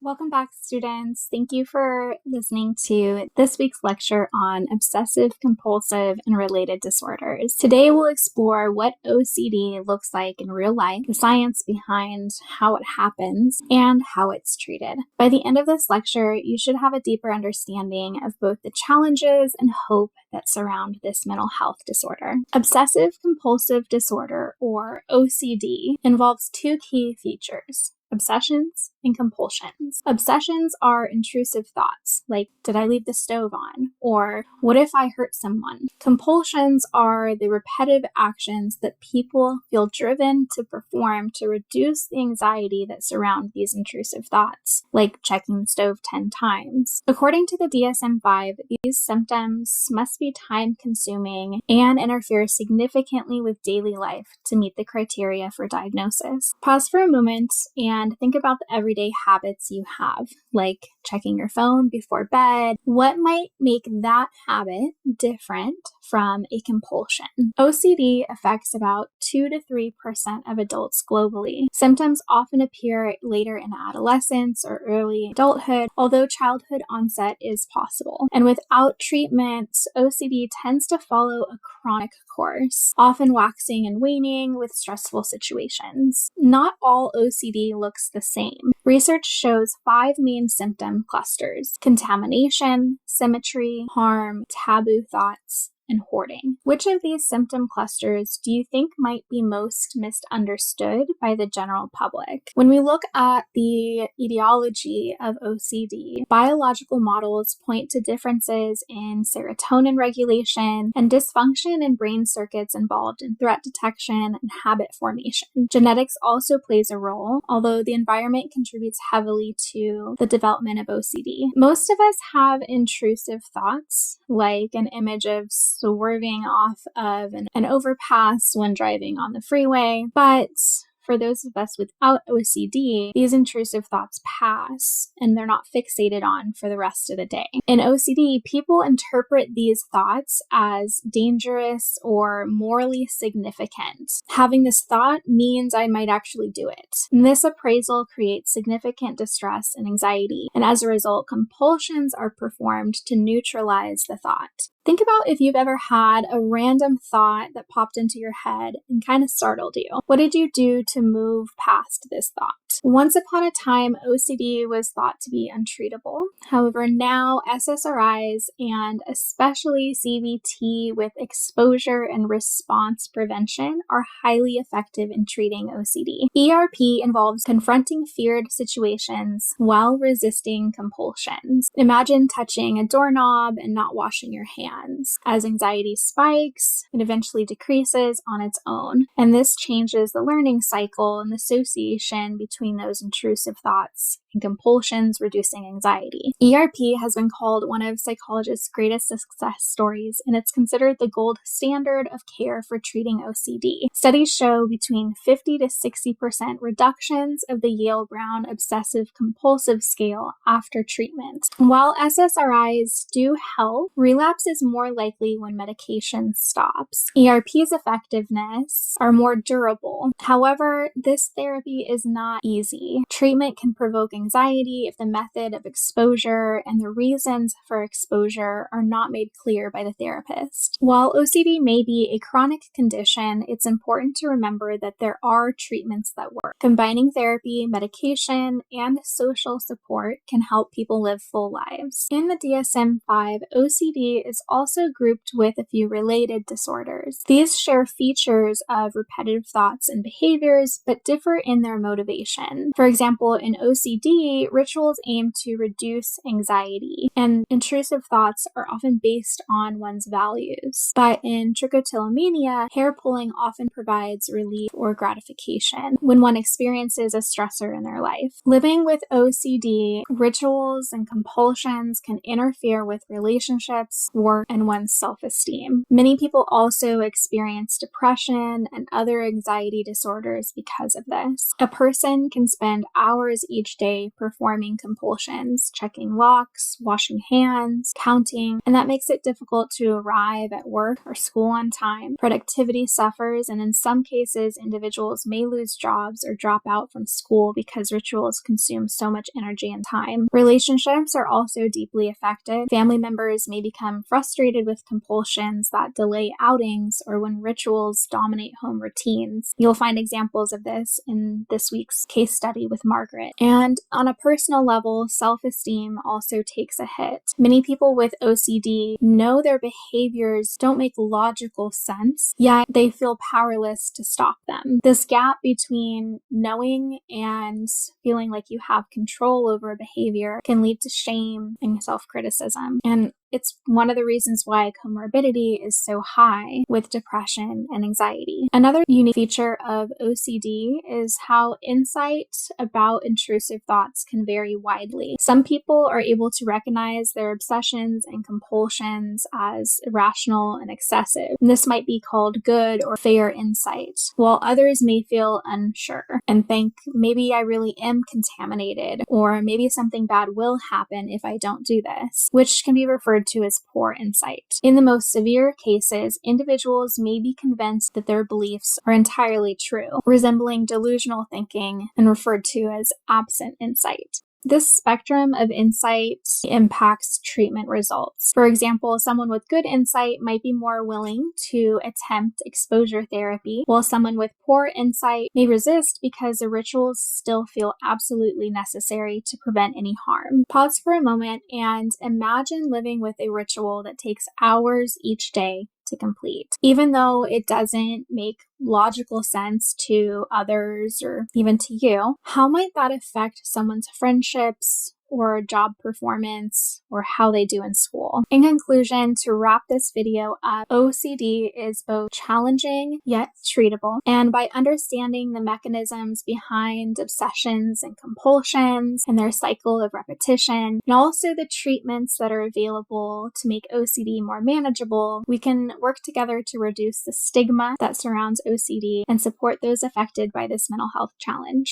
Welcome back, students. Thank you for listening to this week's lecture on obsessive compulsive and related disorders. Today we'll explore what OCD looks like in real life, the science behind how it happens, and how it's treated. By the end of this lecture, you should have a deeper understanding of both the challenges and hope that surround this mental health disorder. Obsessive compulsive disorder, or OCD, involves two key features: obsessions and compulsions. Obsessions are intrusive thoughts, like, did I leave the stove on? Or, what if I hurt someone? Compulsions are the repetitive actions that people feel driven to perform to reduce the anxiety that surround these intrusive thoughts, like checking the stove 10 times. According to the DSM-5, these symptoms must be time-consuming and interfere significantly with daily life to meet the criteria for diagnosis. Pause for a moment and think about the everyday habits you have, like checking your phone before bed. What might make that habit different from a compulsion? OCD affects about 2 to 3% of adults globally. Symptoms often appear later in adolescence or early adulthood, although childhood onset is possible. And without treatment, OCD tends to follow a chronic course, often waxing and waning with stressful situations. Not all OCD looks the same. Research shows 5 main symptom clusters: contamination, symmetry, harm, taboo thoughts, and hoarding. Which of these symptom clusters do you think might be most misunderstood by the general public? When we look at the etiology of OCD, biological models point to differences in serotonin regulation and dysfunction in brain circuits involved in threat detection and habit formation. Genetics also plays a role, although the environment contributes heavily to the development of OCD. Most of us have intrusive thoughts, like an image of swerving off of an overpass when driving on the freeway, but for those of us without OCD, these intrusive thoughts pass and they're not fixated on for the rest of the day. In OCD, people interpret these thoughts as dangerous or morally significant. Having this thought means I might actually do it. And this appraisal creates significant distress and anxiety, and as a result, compulsions are performed to neutralize the thought. Think about if you've ever had a random thought that popped into your head and kind of startled you. What did you do to move past this thought? Once upon a time, OCD was thought to be untreatable. However, now SSRIs and especially CBT with exposure and response prevention are highly effective in treating OCD. ERP involves confronting feared situations while resisting compulsions. Imagine touching a doorknob and not washing your hands. As anxiety spikes, it eventually decreases on its own, and this changes the learning cycle and the association between those intrusive thoughts and compulsions, reducing anxiety. ERP has been called one of psychologists' greatest success stories, and it's considered the gold standard of care for treating OCD. Studies show between 50 to 60% reductions of the Yale-Brown obsessive compulsive scale after treatment. While SSRIs do help, relapse is more likely when medication stops. ERP's effectiveness are more durable. However, this therapy is not easy. Treatment can provoke anxiety if the method of exposure and the reasons for exposure are not made clear by the therapist. While OCD may be a chronic condition, it's important to remember that there are treatments that work. Combining therapy, medication, and social support can help people live full lives. In the DSM-5, OCD is also grouped with a few related disorders. These share features of repetitive thoughts and behaviors, but differ in their motivation. For example, in OCD, rituals aim to reduce anxiety, and intrusive thoughts are often based on one's values. But in trichotillomania, hair pulling often provides relief or gratification when one experiences a stressor in their life. Living with OCD, rituals and compulsions can interfere with relationships, work, and one's self-esteem. Many people also experience depression and other anxiety disorders because of this. A person can spend hours each day day performing compulsions, checking locks, washing hands, counting, and that makes it difficult to arrive at work or school on time. Productivity suffers, and in some cases, individuals may lose jobs or drop out from school because rituals consume so much energy and time. Relationships are also deeply affected. Family members may become frustrated with compulsions that delay outings or when rituals dominate home routines. You'll find examples of this in this week's case study with Margaret. And on a personal level, self-esteem also takes a hit. Many people with OCD know their behaviors don't make logical sense, yet they feel powerless to stop them. This gap between knowing and feeling like you have control over a behavior can lead to shame and self-criticism. And it's one of the reasons why comorbidity is so high with depression and anxiety. Another unique feature of OCD is how insight about intrusive thoughts can vary widely. Some people are able to recognize their obsessions and compulsions as irrational and excessive. And this might be called good or fair insight, while others may feel unsure and think, maybe I really am contaminated, or maybe something bad will happen if I don't do this, which can be referred to as poor insight. In the most severe cases, individuals may be convinced that their beliefs are entirely true, resembling delusional thinking and referred to as absent insight. This spectrum of insight impacts treatment results. For example, someone with good insight might be more willing to attempt exposure therapy, while someone with poor insight may resist because the rituals still feel absolutely necessary to prevent any harm. Pause for a moment and imagine living with a ritual that takes hours each day to complete. Even though it doesn't make logical sense to others or even to you, how might that affect someone's friendships or job performance or how they do in school? In conclusion, to wrap this video up, OCD is both challenging yet treatable. And by understanding the mechanisms behind obsessions and compulsions and their cycle of repetition, and also the treatments that are available to make OCD more manageable, we can work together to reduce the stigma that surrounds OCD and support those affected by this mental health challenge.